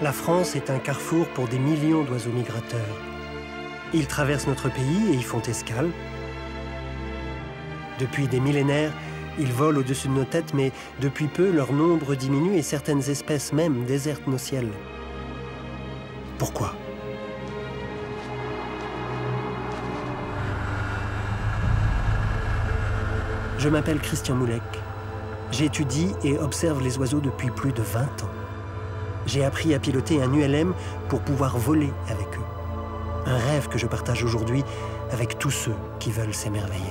La France est un carrefour pour des millions d'oiseaux migrateurs. Ils traversent notre pays et y font escale. Depuis des millénaires, ils volent au-dessus de nos têtes, mais depuis peu, leur nombre diminue et certaines espèces même désertent nos ciels. Pourquoi ? Je m'appelle Christian Moulek. J'étudie et observe les oiseaux depuis plus de 20 ans. J'ai appris à piloter un ULM pour pouvoir voler avec eux. Un rêve que je partage aujourd'hui avec tous ceux qui veulent s'émerveiller.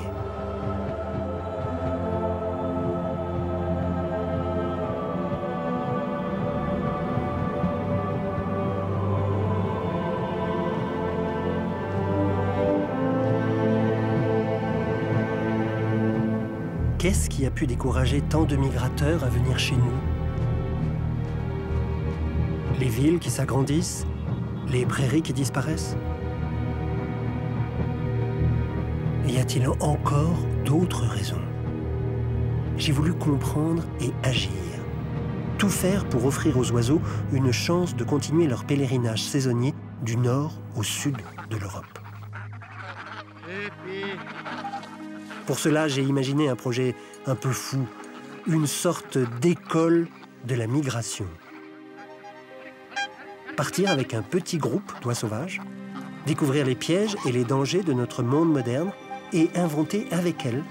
Qu'est-ce qui a pu décourager tant de migrateurs à venir chez nous? Les villes qui s'agrandissent? Les prairies qui disparaissent? Y a-t-il encore d'autres raisons? J'ai voulu comprendre et agir. Tout faire pour offrir aux oiseaux une chance de continuer leur pèlerinage saisonnier du nord au sud de l'Europe. Pour cela, j'ai imaginé un projet un peu fou, une sorte d'école de la migration. Partir avec un petit groupe d'oies sauvages, découvrir les pièges et les dangers de notre monde moderne et inventer avec elles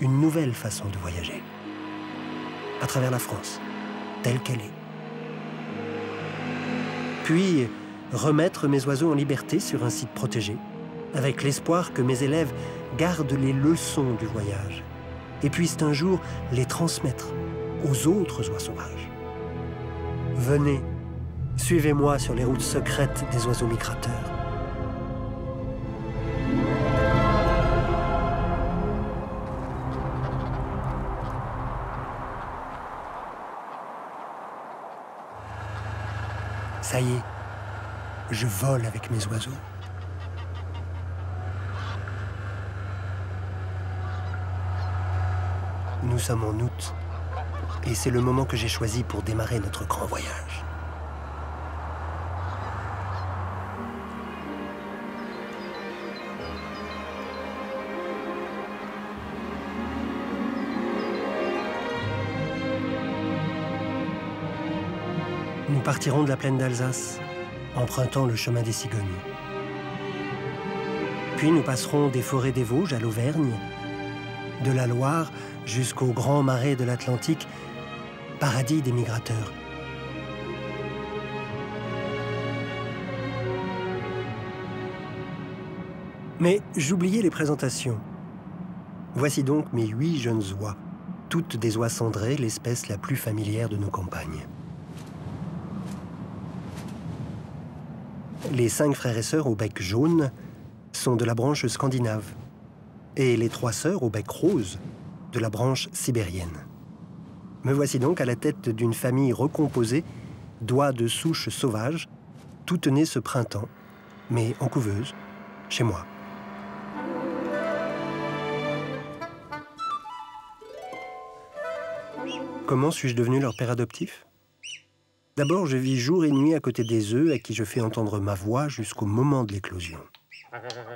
une nouvelle façon de voyager. À travers la France, telle qu'elle est. Puis, remettre mes oiseaux en liberté sur un site protégé, avec l'espoir que mes élèves gardent les leçons du voyage et puissent un jour les transmettre aux autres oies sauvages. Venez, suivez-moi sur les routes secrètes des oiseaux migrateurs. Ça y est, je vole avec mes oiseaux. Nous sommes en août, et c'est le moment que j'ai choisi pour démarrer notre grand voyage. Nous partirons de la plaine d'Alsace, empruntant le chemin des cigognes. Puis nous passerons des forêts des Vosges à l'Auvergne, de la Loire jusqu'au grand marais de l'Atlantique, paradis des migrateurs. Mais j'oubliais les présentations. Voici donc mes 8 jeunes oies, toutes des oies cendrées, l'espèce la plus familière de nos campagnes. Les 5 frères et sœurs au bec jaune sont de la branche scandinave, et les 3 sœurs au bec rose de la branche sibérienne. Me voici donc à la tête d'une famille recomposée d'oies de souche sauvages, toutes nées ce printemps, mais en couveuse, chez moi. Comment suis-je devenu leur père adoptif? D'abord, je vis jour et nuit à côté des œufs à qui je fais entendre ma voix jusqu'au moment de l'éclosion.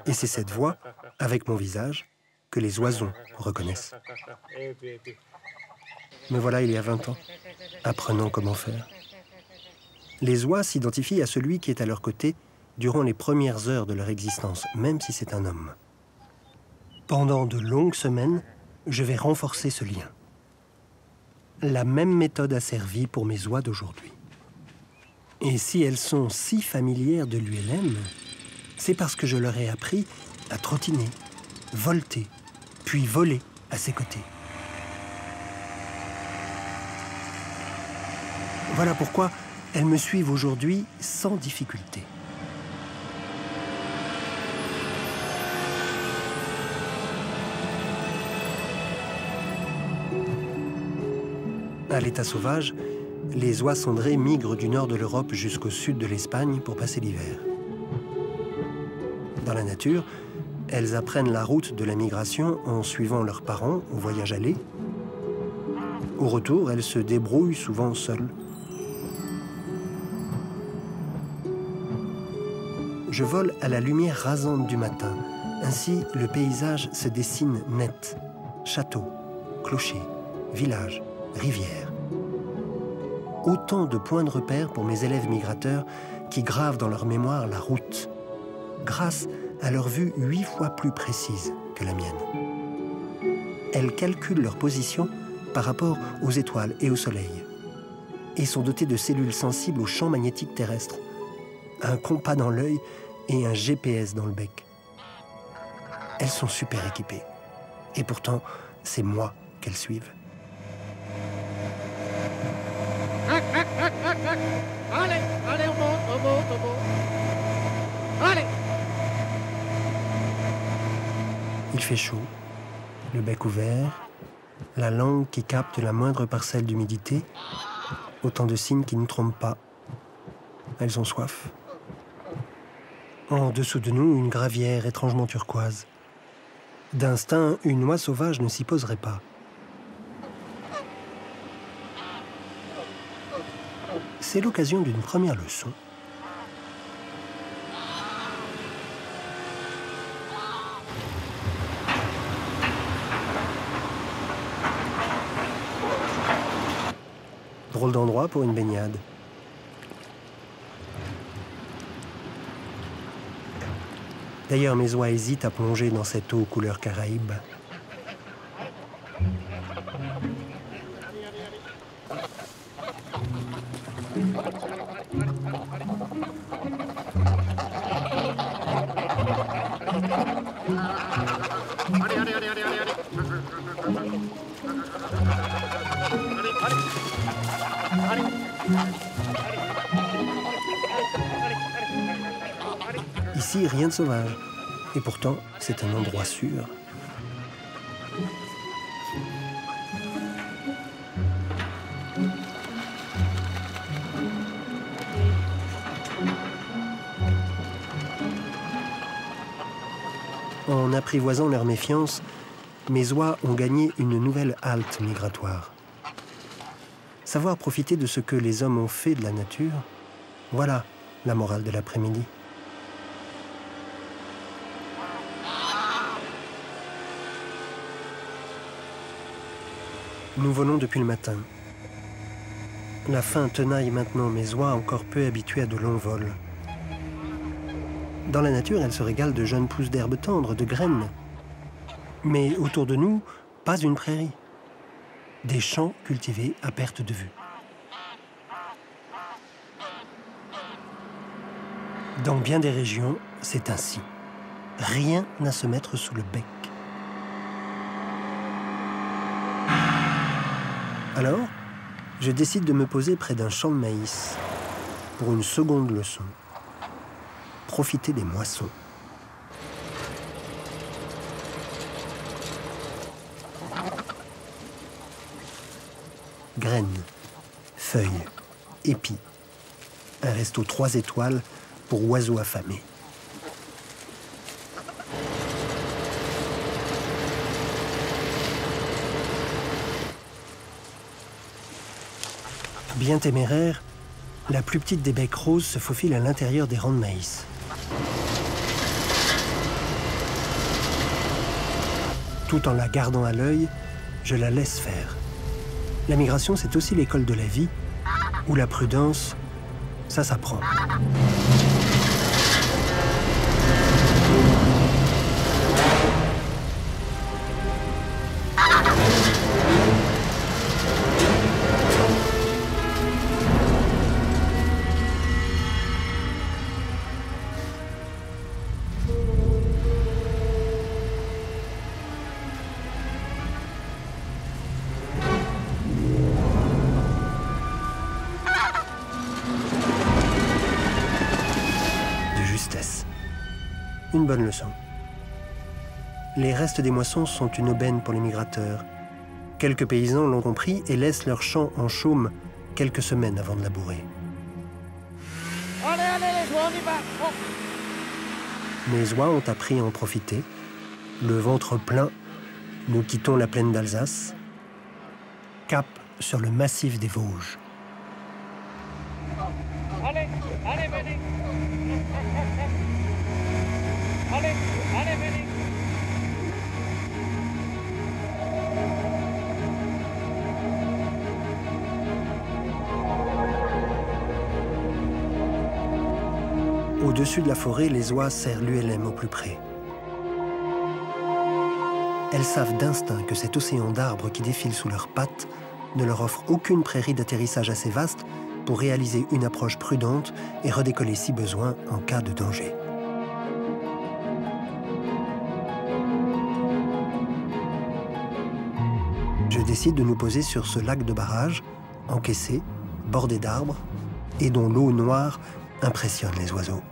Et c'est cette voix, avec mon visage, que les oiseaux reconnaissent. Me voilà il y a 20 ans, apprenant comment faire. Les oies s'identifient à celui qui est à leur côté durant les premières heures de leur existence, même si c'est un homme. Pendant de longues semaines, je vais renforcer ce lien. La même méthode a servi pour mes oies d'aujourd'hui. Et si elles sont si familières de l'ULM, c'est parce que je leur ai appris à trottiner, volter, puis voler à ses côtés. Voilà pourquoi elles me suivent aujourd'hui sans difficulté. À l'état sauvage, les oies cendrées migrent du nord de l'Europe jusqu'au sud de l'Espagne pour passer l'hiver. Dans la nature, elles apprennent la route de la migration en suivant leurs parents au voyage aller. Au retour, elles se débrouillent souvent seules. je vole à la lumière rasante du matin. Ainsi, le paysage se dessine net. Châteaux, clochers, villages, rivières. Autant de points de repère pour mes élèves migrateurs qui gravent dans leur mémoire la route, grâce à leur vue 8 fois plus précise que la mienne. Elles calculent leur position par rapport aux étoiles et au soleil, et sont dotées de cellules sensibles aux champs magnétiques terrestres, un compas dans l'œil et un GPS dans le bec. Elles sont super équipées, et pourtant, c'est moi qu'elles suivent. Allez, allez, au mot. Allez. Il fait chaud, le bec ouvert, la langue qui capte la moindre parcelle d'humidité, autant de signes qui ne trompent pas. Elles ont soif. En dessous de nous, une gravière étrangement turquoise. D'instinct, une oie sauvage ne s'y poserait pas. C'est l'occasion d'une première leçon. Drôle d'endroit pour une baignade. D'ailleurs, mes oies hésitent à plonger dans cette eau couleur Caraïbe. Ici, rien de sauvage. Et pourtant, c'est un endroit sûr. En apprivoisant leur méfiance, mes oies ont gagné une nouvelle halte migratoire. Savoir profiter de ce que les hommes ont fait de la nature, voilà la morale de l'après-midi. Nous volons depuis le matin. La faim tenaille maintenant mes oies encore peu habituées à de longs vols. Dans la nature, elles se régalent de jeunes pousses d'herbes tendres, de graines. Mais autour de nous, pas une prairie. Des champs cultivés à perte de vue. Dans bien des régions, c'est ainsi. Rien à se mettre sous le bec. Alors, je décide de me poser près d'un champ de maïs pour une seconde leçon. Profiter des moissons. Graines, feuilles, épis. Un resto 3 étoiles pour oiseaux affamés. Bien téméraire, la plus petite des becs roses se faufile à l'intérieur des rangs de maïs. Tout en la gardant à l'œil, je la laisse faire. La migration, c'est aussi l'école de la vie, où la prudence, ça s'apprend. Une bonne leçon. Les restes des moissons sont une aubaine pour les migrateurs. Quelques paysans l'ont compris et laissent leurs champs en chaume quelques semaines avant de labourer. Allez, allez, les oies, on y va. Oh. Mes oies ont appris à en profiter. Le ventre plein, nous quittons la plaine d'Alsace. Cap sur le massif des Vosges. Allez, allez, venez. Au-dessus de la forêt, les oies serrent l'ULM au plus près. Elles savent d'instinct que cet océan d'arbres qui défile sous leurs pattes ne leur offre aucune prairie d'atterrissage assez vaste pour réaliser une approche prudente et redécoller si besoin en cas de danger. Je décide de nous poser sur ce lac de barrage, encaissé, bordé d'arbres, et dont l'eau noire impressionne les oiseaux.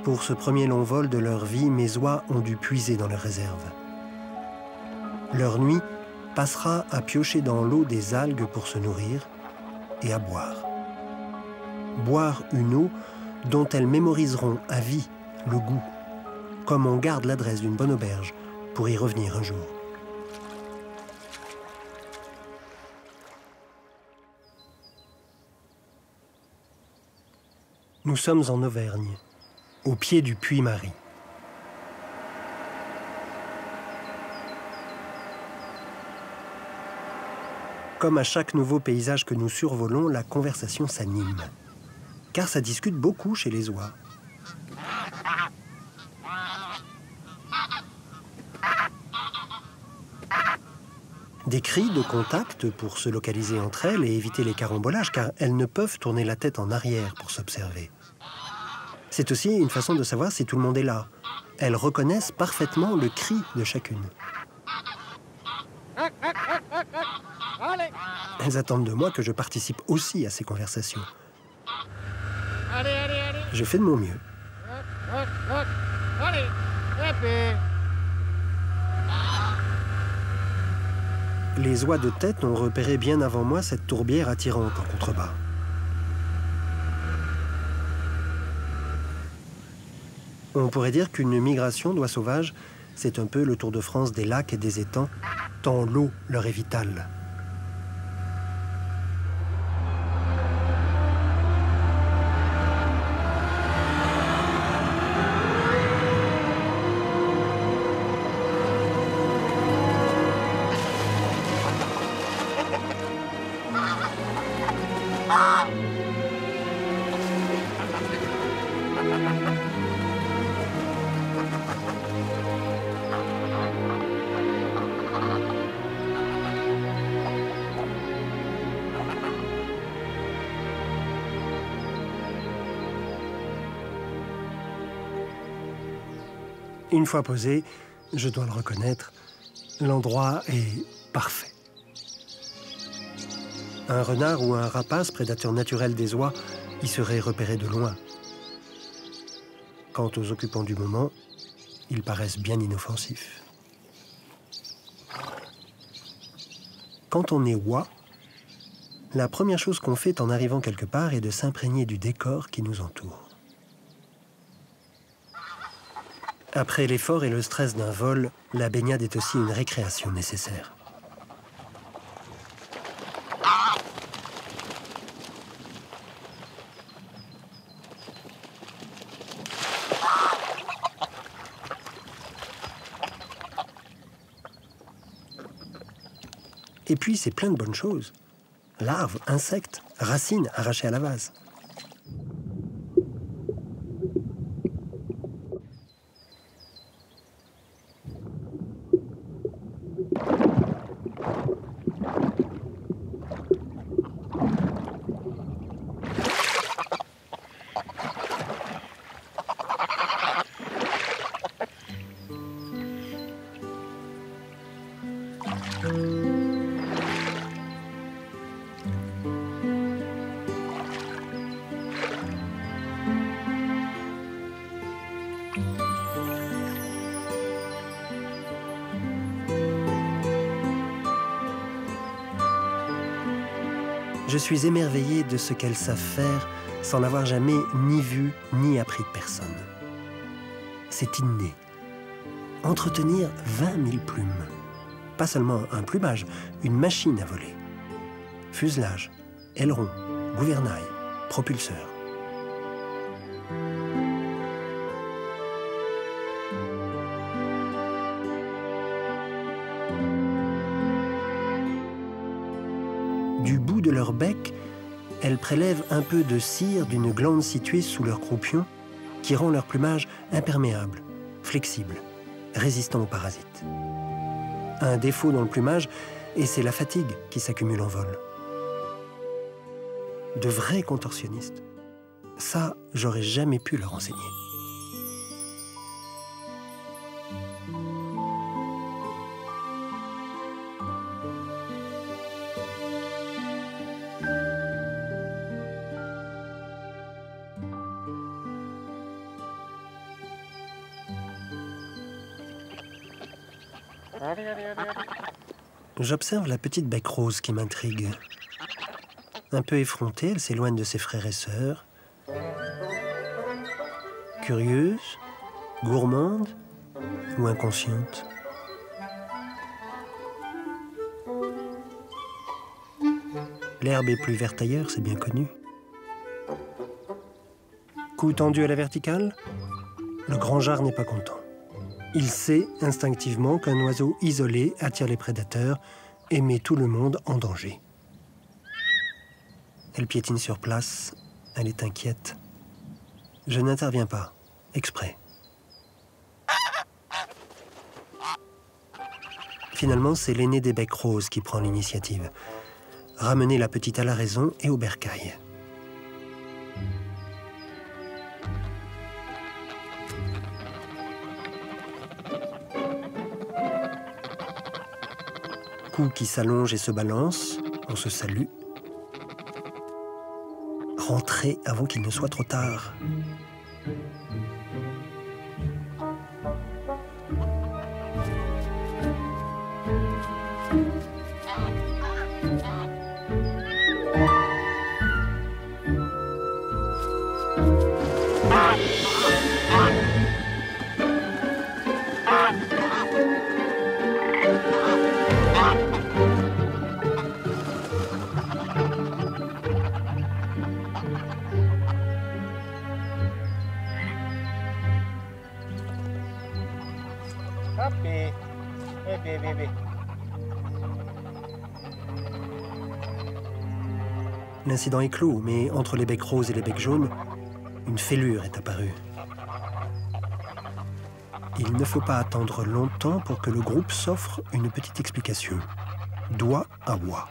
Pour ce premier long vol de leur vie, mes oies ont dû puiser dans leurs réserves. Leur nuit passera à piocher dans l'eau des algues pour se nourrir et à boire. Boire une eau dont elles mémoriseront à vie le goût, comme on garde l'adresse d'une bonne auberge pour y revenir un jour. Nous sommes en Auvergne, au pied du Puy-Marie. Comme à chaque nouveau paysage que nous survolons, la conversation s'anime. Car ça discute beaucoup chez les oies. Des cris de contact pour se localiser entre elles et éviter les carambolages, car elles ne peuvent tourner la tête en arrière pour s'observer. C'est aussi une façon de savoir si tout le monde est là. Elles reconnaissent parfaitement le cri de chacune. Elles attendent de moi que je participe aussi à ces conversations. Je fais de mon mieux. Les oies de tête ont repéré bien avant moi cette tourbière attirante en contrebas. On pourrait dire qu'une migration d'oies sauvages, c'est un peu le Tour de France des lacs et des étangs, tant l'eau leur est vitale. Une fois posé, je dois le reconnaître, l'endroit est parfait. Un renard ou un rapace, prédateur naturel des oies, y serait repéré de loin. Quant aux occupants du moment, ils paraissent bien inoffensifs. Quand on est oie, la première chose qu'on fait en arrivant quelque part est de s'imprégner du décor qui nous entoure. Après l'effort et le stress d'un vol, la baignade est aussi une récréation nécessaire. Et puis, c'est plein de bonnes choses. Larves, insectes, racines arrachées à la vase. Je suis émerveillé de ce qu'elles savent faire sans n'avoir jamais ni vu ni appris de personne. C'est inné. Entretenir 20 000 plumes. Pas seulement un plumage, une machine à voler. Fuselage, aileron, gouvernail, propulseur. Du bout de leur bec, elles prélèvent un peu de cire d'une glande située sous leur croupion qui rend leur plumage imperméable, flexible, résistant aux parasites. Un défaut dans le plumage, et c'est la fatigue qui s'accumule en vol. De vrais contorsionnistes. Ça, j'aurais jamais pu leur enseigner. J'observe la petite bec rose qui m'intrigue. Un peu effrontée, elle s'éloigne de ses frères et sœurs. Curieuse, gourmande ou inconsciente? L'herbe est plus verte ailleurs, c'est bien connu. Cou tendu à la verticale, le grand jard n'est pas content. Il sait instinctivement qu'un oiseau isolé attire les prédateurs et met tout le monde en danger. Elle piétine sur place, elle est inquiète. Je n'interviens pas, exprès. Finalement, c'est l'aîné des becs roses qui prend l'initiative. Ramener la petite à la raison et au bercail. Cou qui s'allonge et se balance, on se salue. Rentrez avant qu'il ne soit trop tard. L'incident est clos, mais entre les becs roses et les becs jaunes, une fêlure est apparue. Il ne faut pas attendre longtemps pour que le groupe s'offre une petite explication. Doigt à oie.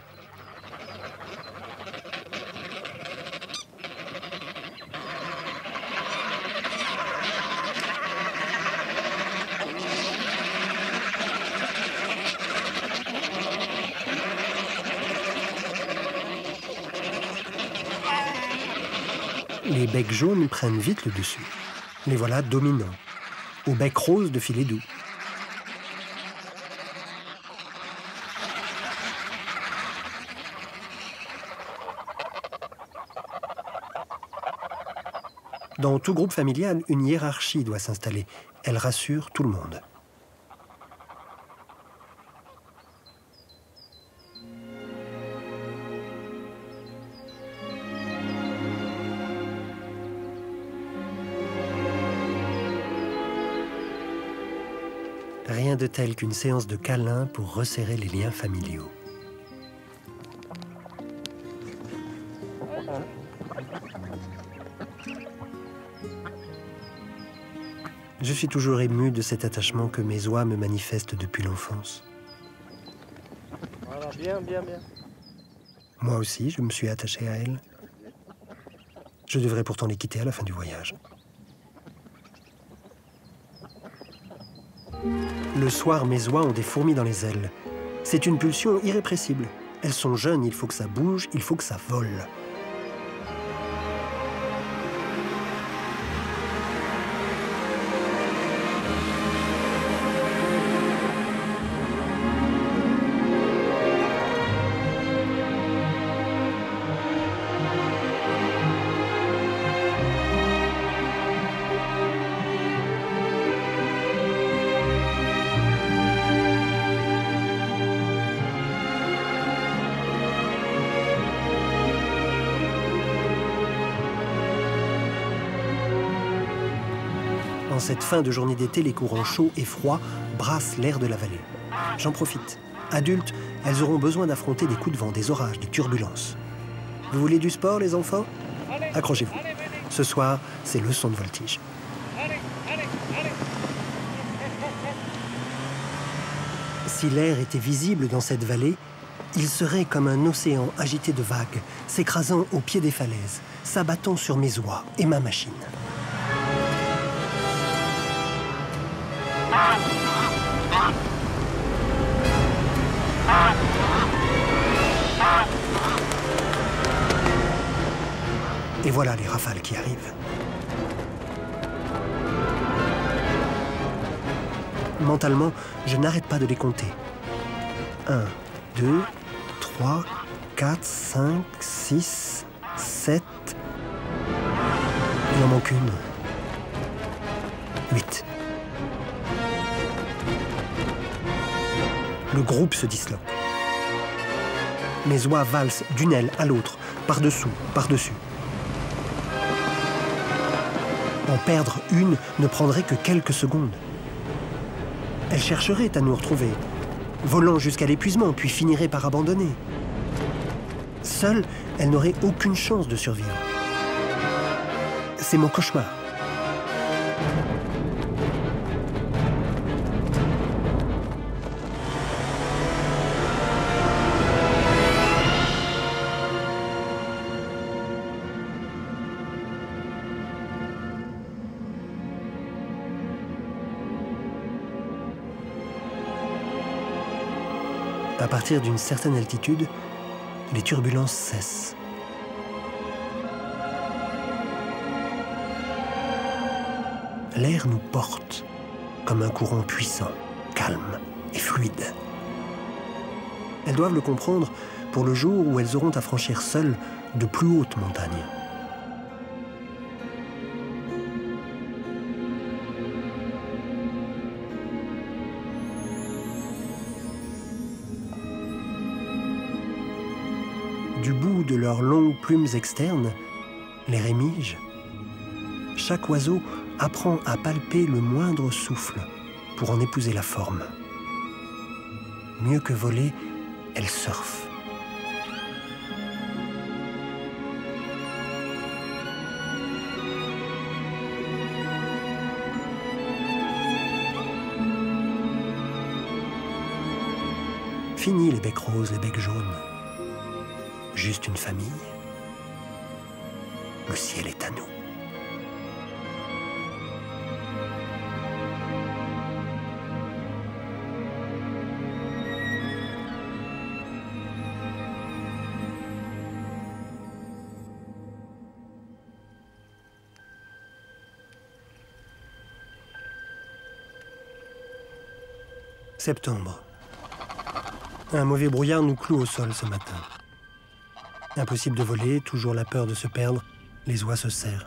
Les becs jaunes prennent vite le dessus. Les voilà dominants, au bec rose de filet doux. Dans tout groupe familial, une hiérarchie doit s'installer. Elle rassure tout le monde. Rien de tel qu'une séance de câlins pour resserrer les liens familiaux. Je suis toujours ému de cet attachement que mes oies me manifestent depuis l'enfance. Voilà, bien, bien, bien. Moi aussi, je me suis attaché à elles. Je devrais pourtant les quitter à la fin du voyage. Le soir, mes oies ont des fourmis dans les ailes. C'est une pulsion irrépressible. Elles sont jeunes, il faut que ça bouge, il faut que ça vole. En cette fin de journée d'été, les courants chauds et froids brassent l'air de la vallée. J'en profite. Adultes, elles auront besoin d'affronter des coups de vent, des orages, des turbulences. Vous voulez du sport, les enfants? Accrochez-vous. Ce soir, c'est leçon de voltige. Si l'air était visible dans cette vallée, il serait comme un océan agité de vagues, s'écrasant au pied des falaises, s'abattant sur mes oies et ma machine. Et voilà les rafales qui arrivent. Mentalement, je n'arrête pas de les compter. 1, 2, 3, 4, 5, 6, 7... Il en manque une. 8. Le groupe se disloque. Mes oies valsent d'une aile à l'autre, par-dessous, par-dessus. En perdre une ne prendrait que quelques secondes. Elles chercheraient à nous retrouver, volant jusqu'à l'épuisement, puis finiraient par abandonner. Seules, elles n'auraient aucune chance de survivre. C'est mon cauchemar. À partir d'une certaine altitude, les turbulences cessent. L'air nous porte comme un courant puissant, calme et fluide. Elles doivent le comprendre pour le jour où elles auront à franchir seules de plus hautes montagnes. Du bout de leurs longues plumes externes, les rémiges, chaque oiseau apprend à palper le moindre souffle pour en épouser la forme. Mieux que voler, elles surfent. Fini les becs roses, les becs jaunes. Juste une famille. Le ciel est à nous. Septembre. Un mauvais brouillard nous cloue au sol ce matin. Impossible de voler, toujours la peur de se perdre, les oies se serrent.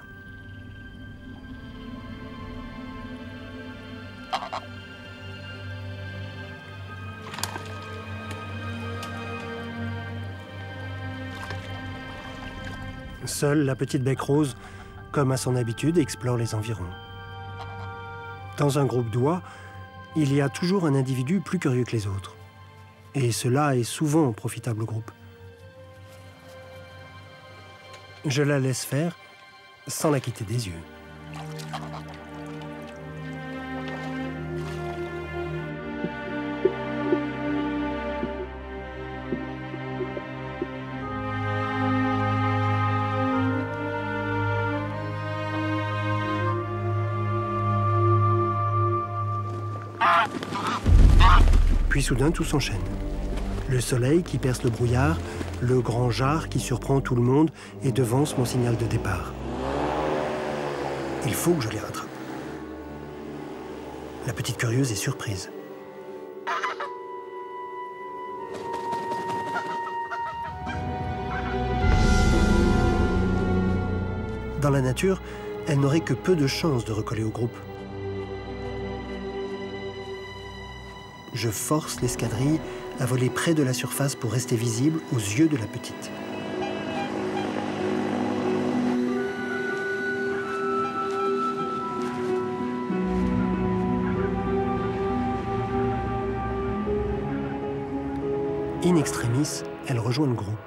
Seule la petite bec rose, comme à son habitude, explore les environs. Dans un groupe d'oies, il y a toujours un individu plus curieux que les autres. Et cela est souvent profitable au groupe. Je la laisse faire sans la quitter des yeux. Puis soudain, tout s'enchaîne. Le soleil qui perce le brouillard, le grand jar qui surprend tout le monde et devance mon signal de départ. Il faut que je les rattrape. La petite curieuse est surprise. Dans la nature, elle n'aurait que peu de chances de recoller au groupe. Je force l'escadrille à voler près de la surface pour rester visible aux yeux de la petite. In extremis, elle rejoint le groupe.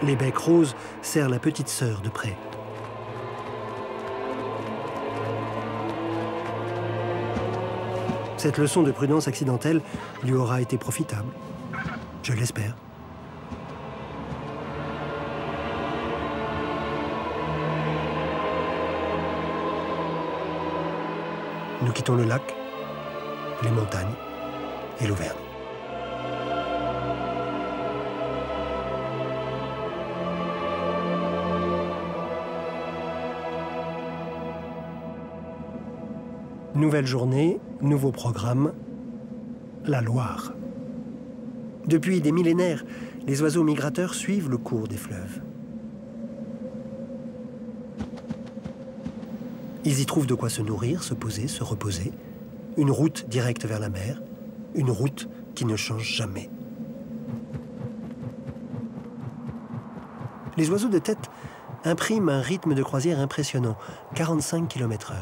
Les becs roses serrent la petite sœur de près. Cette leçon de prudence accidentelle lui aura été profitable. Je l'espère. Nous quittons le lac, les montagnes et l'Auvergne. Nouvelle journée, nouveau programme, la Loire. Depuis des millénaires, les oiseaux migrateurs suivent le cours des fleuves. Ils y trouvent de quoi se nourrir, se poser, se reposer. Une route directe vers la mer, une route qui ne change jamais. Les oiseaux de tête impriment un rythme de croisière impressionnant, 45 km/h.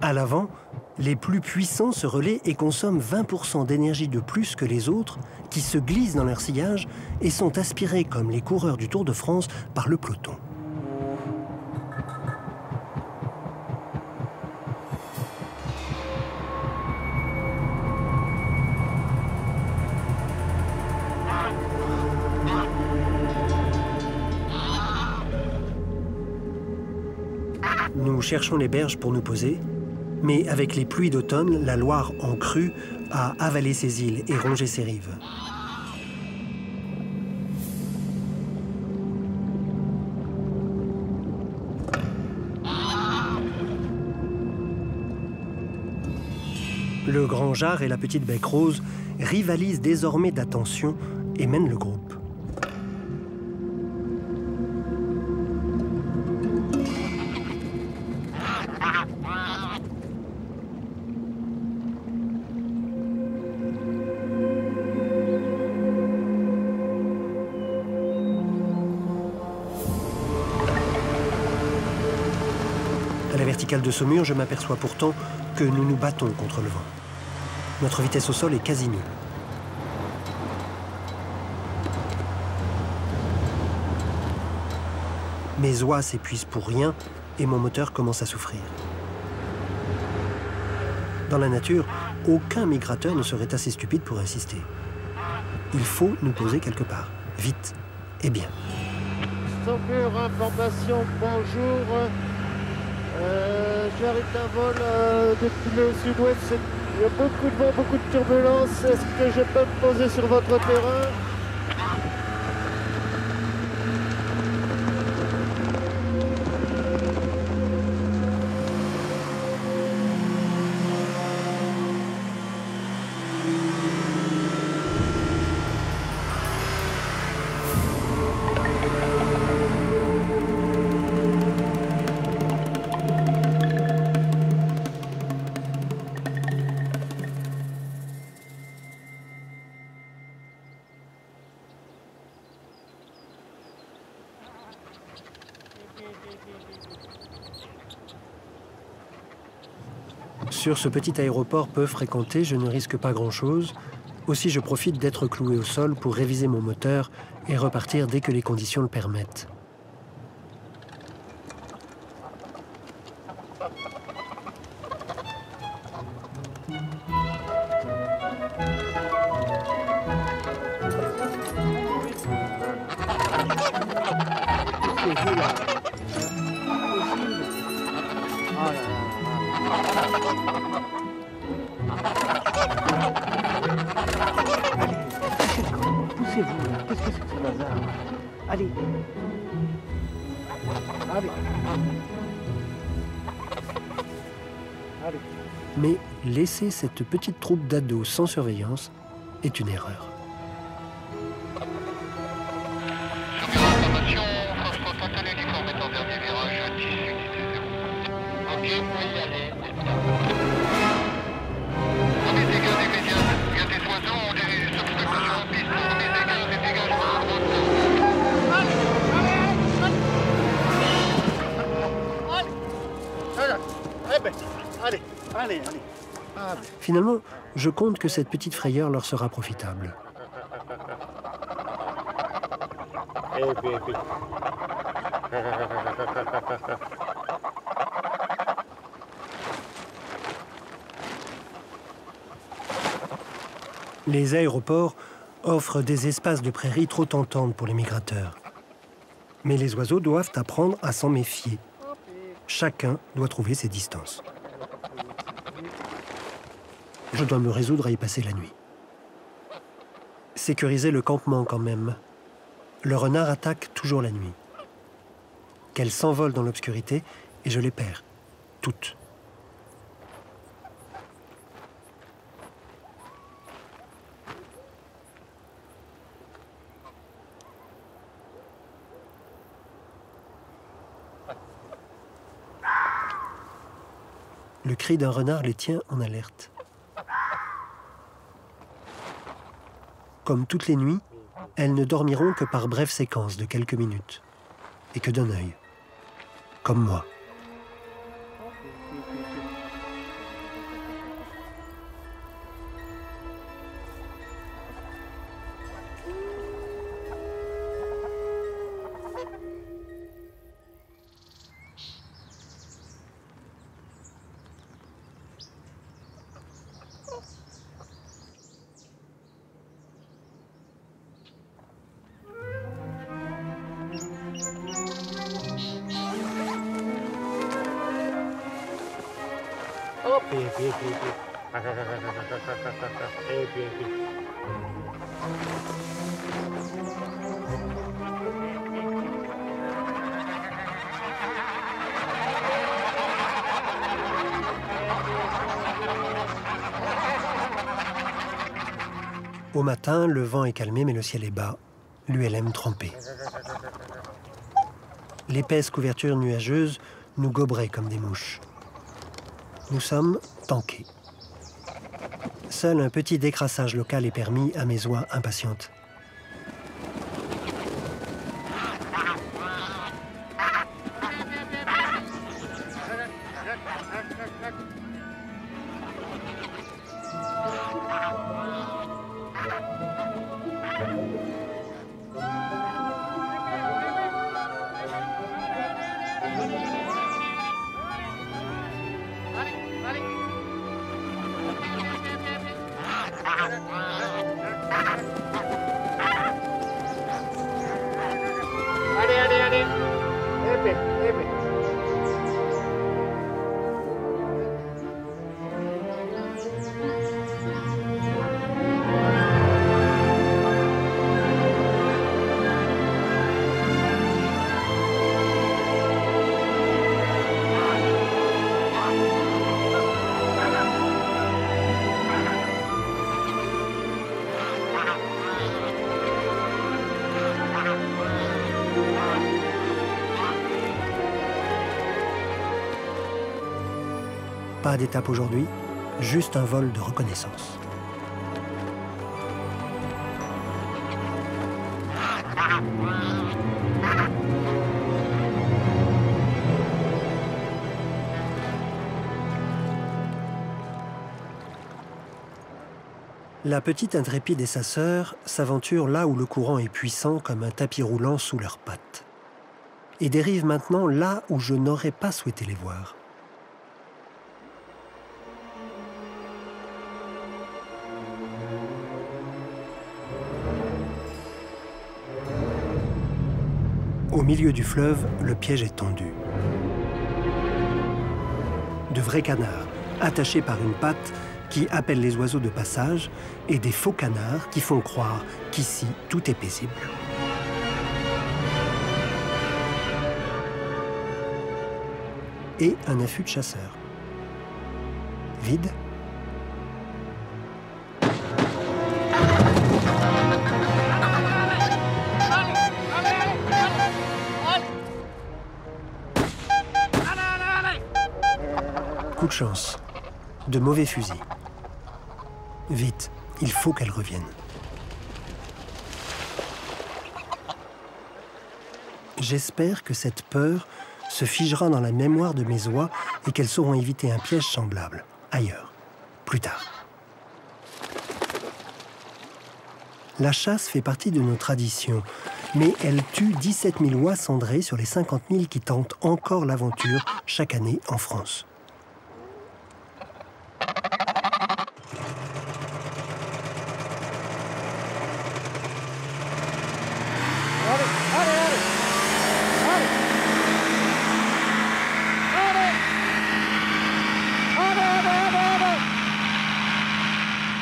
À l'avant, les plus puissants se relaient et consomment 20% d'énergie de plus que les autres, qui se glissent dans leur sillage et sont aspirés comme les coureurs du Tour de France par le peloton. Nous cherchons les berges pour nous poser. Mais avec les pluies d'automne, la Loire en crue a avalé ses îles et rongé ses rives. Le grand jar et la petite bec rose rivalisent désormais d'attention et mènent le groupe. À la verticale de Saumur, je m'aperçois pourtant que nous nous battons contre le vent. Notre vitesse au sol est quasi nulle. Mes oies s'épuisent pour rien et mon moteur commence à souffrir. Dans la nature, aucun migrateur ne serait assez stupide pour insister. Il faut nous poser quelque part, vite et bien. Saumur, information, bonjour. J'arrive d'un vol depuis le sud-ouest. Il y a beaucoup de vent, beaucoup de turbulences. Est-ce que je peux me poser sur votre terrain? Sur ce petit aéroport peu fréquenté, je ne risque pas grand-chose. Aussi, je profite d'être cloué au sol pour réviser mon moteur et repartir dès que les conditions le permettent. Dépêchez-vous, qu'est-ce que c'est que ce bazar? Allez. Allez. Allez. Mais laisser cette petite troupe d'ados sans surveillance est une erreur. Sur information, François Fontaine, uniforme étant dernier virage, 10 unité 0. Ok, oui, allez, remise des gardes immédiates, il y a des oiseaux, on dirige sur exploitation en piste, remise des gardes et dégagement à droite. Allez, allez, allez. Finalement, je compte que cette petite frayeur leur sera profitable. Les aéroports offrent des espaces de prairies trop tentantes pour les migrateurs. Mais les oiseaux doivent apprendre à s'en méfier. Chacun doit trouver ses distances. Je dois me résoudre à y passer la nuit. Sécuriser le campement quand même. Le renard attaque toujours la nuit. Qu'elles s'envolent dans l'obscurité et je les perds. Toutes. Le cri d'un renard les tient en alerte. Comme toutes les nuits, elles ne dormiront que par brèves séquences de quelques minutes, et que d'un œil, comme moi. Au matin, le vent est calmé, mais le ciel est bas. L'ULM trempée. L'épaisse couverture nuageuse nous goberait comme des mouches. Nous sommes tankés. Seul un petit décrassage local est permis à mes oies impatientes. Pas d'étape aujourd'hui, juste un vol de reconnaissance. La petite intrépide et sa sœur s'aventurent là où le courant est puissant comme un tapis roulant sous leurs pattes. Et dérivent maintenant là où je n'aurais pas souhaité les voir. Au milieu du fleuve, le piège est tendu. De vrais canards, attachés par une patte, qui appellent les oiseaux de passage, et des faux canards qui font croire qu'ici, tout est paisible. Et un affût de chasseur. Vide. Coup de chance. De mauvais fusils. Vite, il faut qu'elle revienne. J'espère que cette peur se figera dans la mémoire de mes oies et qu'elles sauront éviter un piège semblable, ailleurs, plus tard. La chasse fait partie de nos traditions, mais elle tue 17 000 oies cendrées sur les 50 000 qui tentent encore l'aventure chaque année en France.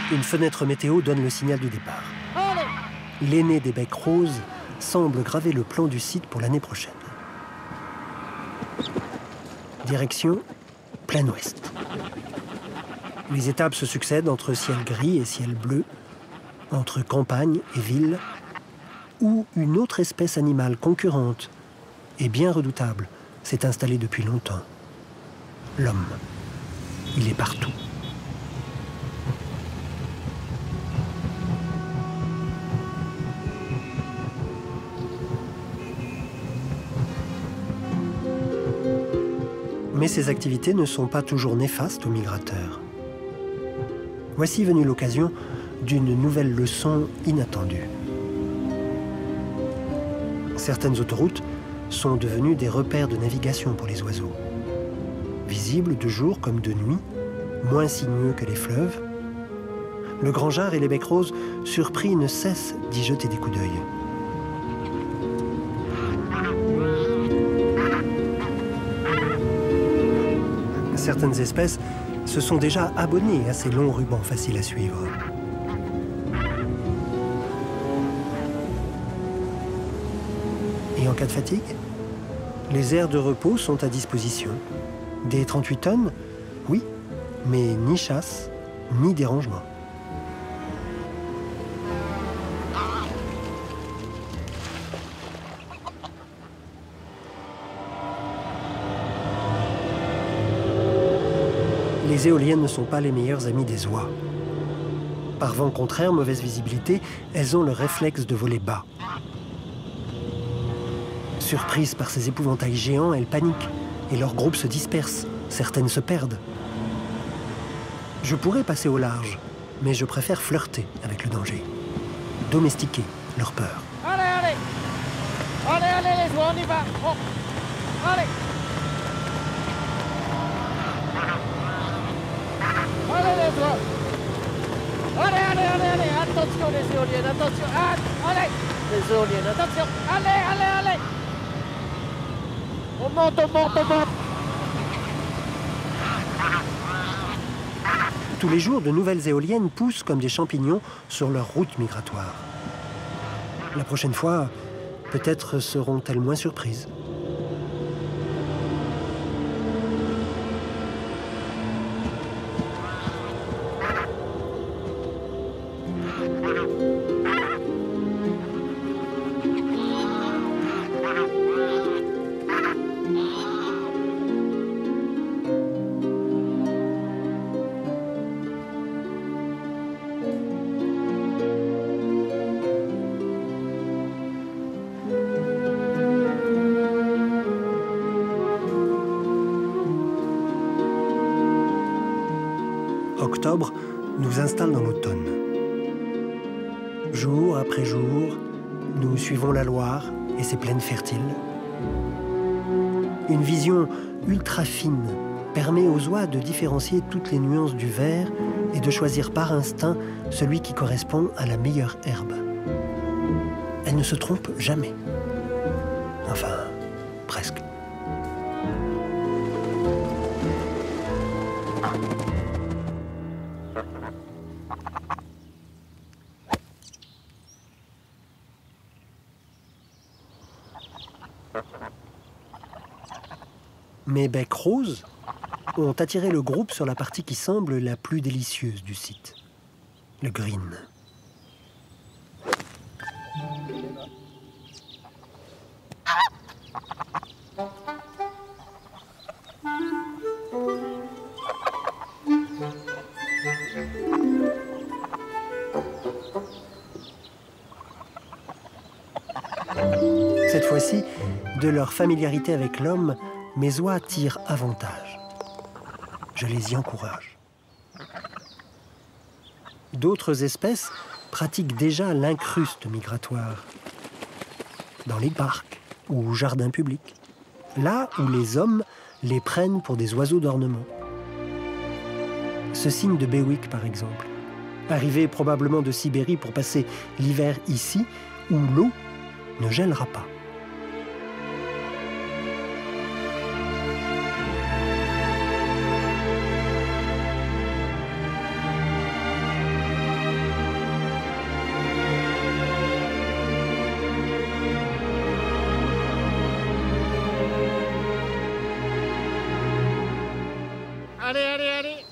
Une fenêtre météo donne le signal du départ. L'aîné des becs roses semble graver le plan du site pour l'année prochaine. Direction plein ouest. Les étapes se succèdent entre ciel gris et ciel bleu, entre campagne et ville, où une autre espèce animale concurrente et bien redoutable s'est installée depuis longtemps. L'homme. Il est partout. Mais ces activités ne sont pas toujours néfastes aux migrateurs. Voici venue l'occasion d'une nouvelle leçon inattendue. Certaines autoroutes sont devenues des repères de navigation pour les oiseaux. Visibles de jour comme de nuit, moins sinueux que les fleuves, le grand jard et les becs roses surpris ne cessent d'y jeter des coups d'œil. Certaines espèces se sont déjà abonnées à ces longs rubans faciles à suivre. Et en cas de fatigue, les aires de repos sont à disposition. Des 38 tonnes, oui, mais ni chasse, ni dérangement. Les éoliennes ne sont pas les meilleures amies des oies. Par vent contraire, mauvaise visibilité, elles ont le réflexe de voler bas. Surprises par ces épouvantails géants, elles paniquent et leurs groupes se dispersent. Certaines se perdent. Je pourrais passer au large, mais je préfère flirter avec le danger. Domestiquer leur peur. Allez, allez! Allez, allez, les oies, on y va! Oh. Allez! Allez, les oies! Allez, allez, allez, allez! Attention, les éoliennes, attention! Allez! Les éoliennes, attention! Allez, allez, allez! On monte, on monte, on monte! Tous les jours, de nouvelles éoliennes poussent comme des champignons sur leur route migratoire. La prochaine fois, peut-être seront-elles moins surprises. Octobre nous installe dans l'automne. Jour après jour, nous suivons la Loire et ses plaines fertiles. Une vision ultra fine permet aux oies de différencier toutes les nuances du vert et de choisir par instinct celui qui correspond à la meilleure herbe. Elles ne se trompent jamais. Enfin, presque. Mes becs roses ont attiré le groupe sur la partie qui semble la plus délicieuse du site, le green. Cette fois-ci, de leur familiarité avec l'homme, mes oies tirent avantage. Je les y encourage. D'autres espèces pratiquent déjà l'incruste migratoire, dans les parcs ou jardins publics, là où les hommes les prennent pour des oiseaux d'ornement. Ce cygne de Bewick, par exemple, arrivé probablement de Sibérie pour passer l'hiver ici, où l'eau ne gèlera pas. Allez, allez, allez.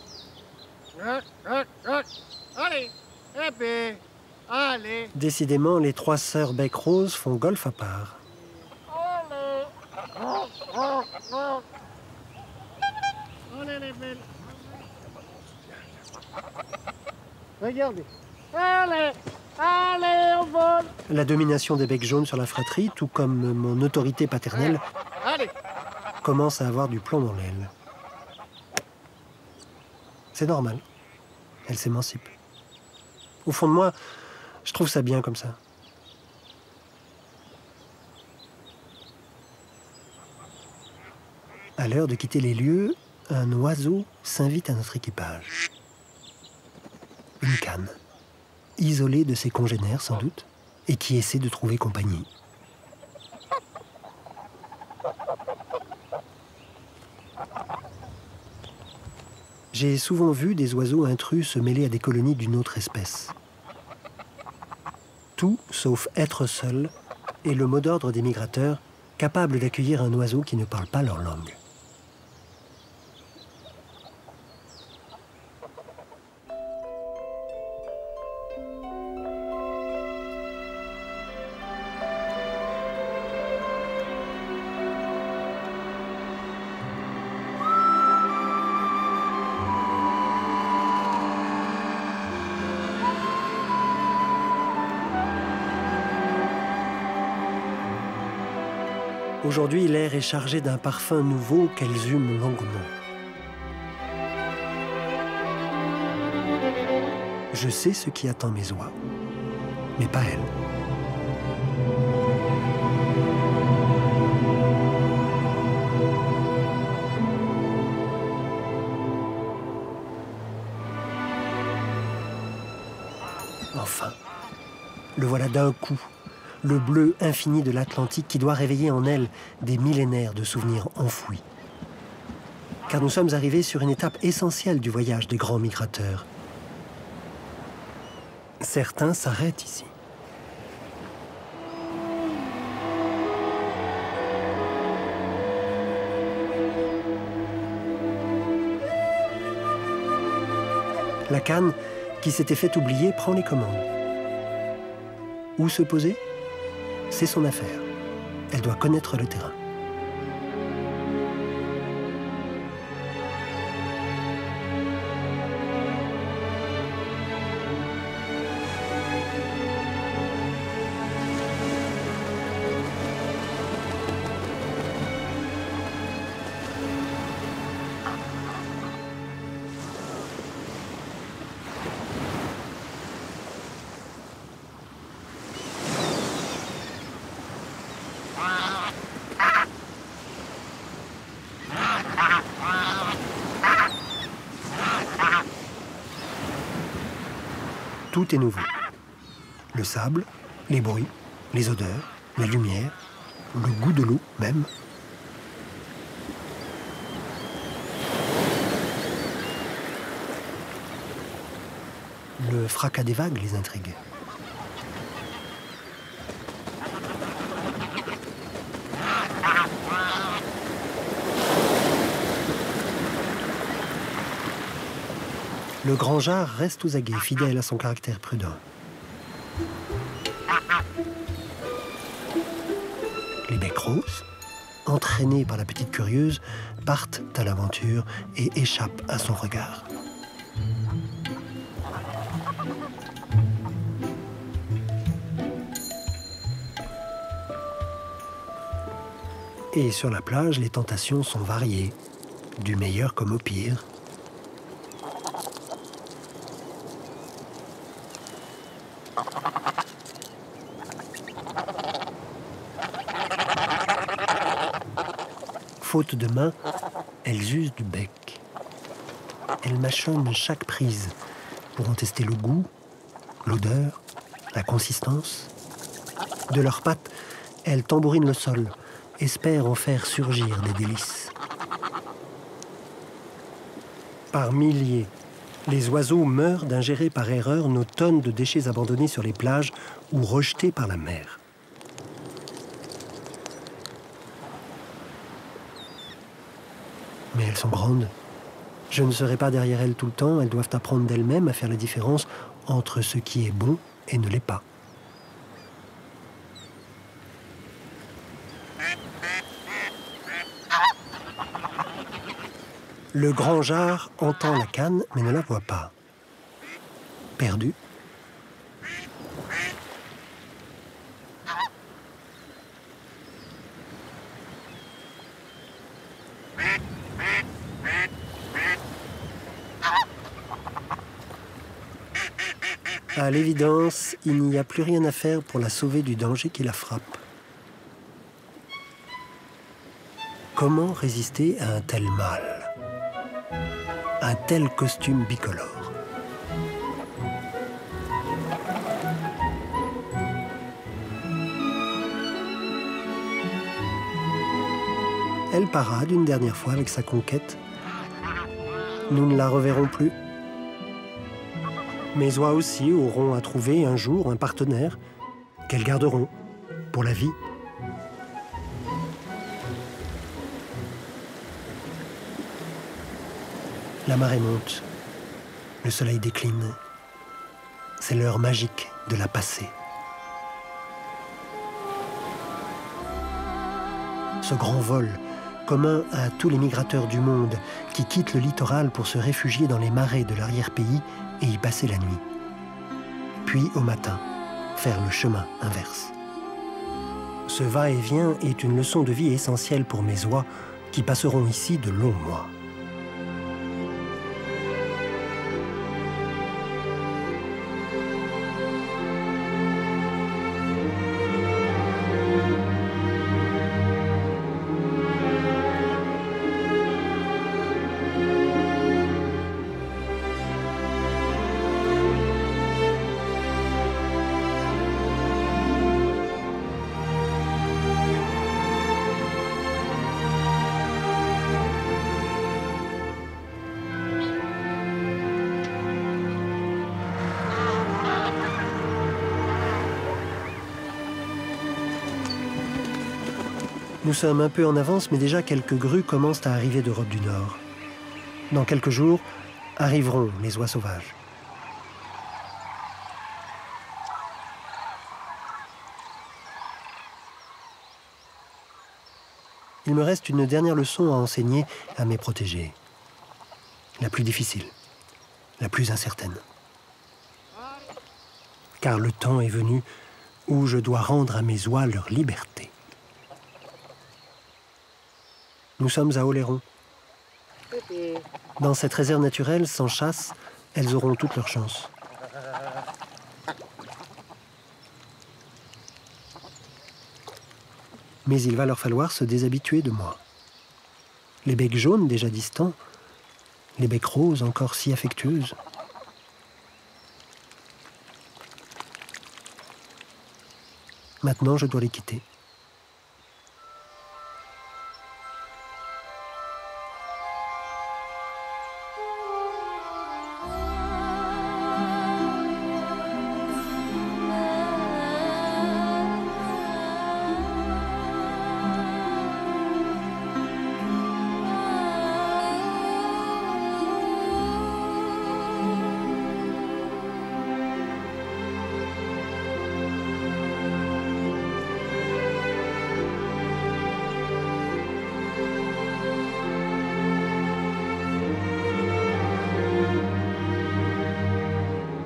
Allez, épée. Allez. Décidément, les trois sœurs bec rose font golf à part. Allez. Allez, les belles. Regardez. Allez. Allez, on vole. La domination des becs jaunes sur la fratrie, tout comme mon autorité paternelle, Allez. commence à avoir du plomb dans l'aile. C'est normal. Elle s'émancipe. Au fond de moi, je trouve ça bien comme ça. À l'heure de quitter les lieux, un oiseau s'invite à notre équipage. Une canne, isolée de ses congénères sans doute, et qui essaie de trouver compagnie. J'ai souvent vu des oiseaux intrus se mêler à des colonies d'une autre espèce. Tout sauf être seul est le mot d'ordre des migrateurs, capables d'accueillir un oiseau qui ne parle pas leur langue. Aujourd'hui, l'air est chargé d'un parfum nouveau qu'elles hument longuement. Je sais ce qui attend mes oies, mais pas elles. Enfin, le voilà d'un coup. Le bleu infini de l'Atlantique qui doit réveiller en elle des millénaires de souvenirs enfouis. Car nous sommes arrivés sur une étape essentielle du voyage des grands migrateurs. Certains s'arrêtent ici. La canne, qui s'était fait oublier, prend les commandes. Où se poser ? C'est son affaire. Elle doit connaître le terrain. Tout est nouveau. Le sable, les bruits, les odeurs, la lumière, le goût de l'eau même. Le fracas des vagues les intrigue. Le grand jar reste aux aguets, fidèle à son caractère prudent. Les becs roses, entraînés par la petite curieuse, partent à l'aventure et échappent à son regard. Et sur la plage, les tentations sont variées, du meilleur comme au pire. Faute de main, elles usent du bec. Elles mâchonnent chaque prise pour en tester le goût, l'odeur, la consistance. De leurs pattes, elles tambourinent le sol, espèrent en faire surgir des délices. Par milliers, les oiseaux meurent d'ingérer par erreur nos tonnes de déchets abandonnés sur les plages ou rejetés par la mer. Mais elles sont grandes. Je ne serai pas derrière elles tout le temps. Elles doivent apprendre d'elles-mêmes à faire la différence entre ce qui est bon et ne l'est pas. Le grand jar entend la canne, mais ne la voit pas. Perdu. À l'évidence, il n'y a plus rien à faire pour la sauver du danger qui la frappe. Comment résister à un tel mal? Un tel costume bicolore? Elle parade une dernière fois avec sa conquête. Nous ne la reverrons plus. Mes oies aussi auront à trouver un jour un partenaire qu'elles garderont pour la vie. La marée monte, le soleil décline. C'est l'heure magique de la passer. Ce grand vol, commun à tous les migrateurs du monde qui quittent le littoral pour se réfugier dans les marais de l'arrière-pays et y passer la nuit. Puis, au matin, faire le chemin inverse. Ce va-et-vient est une leçon de vie essentielle pour mes oies qui passeront ici de longs mois. Nous sommes un peu en avance, mais déjà quelques grues commencent à arriver d'Europe du Nord. Dans quelques jours, arriveront les oies sauvages. Il me reste une dernière leçon à enseigner à mes protégés. La plus difficile, la plus incertaine. Car le temps est venu où je dois rendre à mes oies leur liberté. Nous sommes à Oléron. Dans cette réserve naturelle, sans chasse, elles auront toutes leurs chances. Mais il va leur falloir se déshabituer de moi. Les becs jaunes déjà distants, les becs roses encore si affectueuses. Maintenant, je dois les quitter.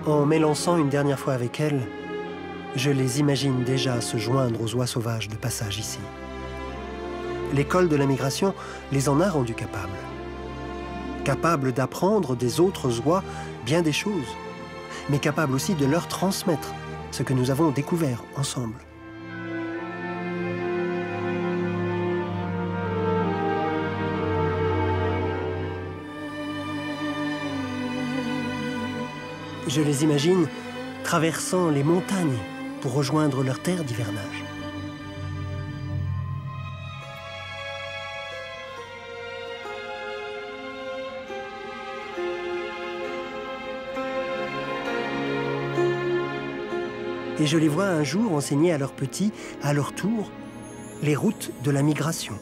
En m'élançant une dernière fois avec elles, je les imagine déjà se joindre aux oies sauvages de passage ici. L'école de la migration les en a rendus capables. Capables d'apprendre des autres oies bien des choses, mais capables aussi de leur transmettre ce que nous avons découvert ensemble. Je les imagine traversant les montagnes pour rejoindre leur terre d'hivernage. Et je les vois un jour enseigner à leurs petits, à leur tour, les routes de la migration.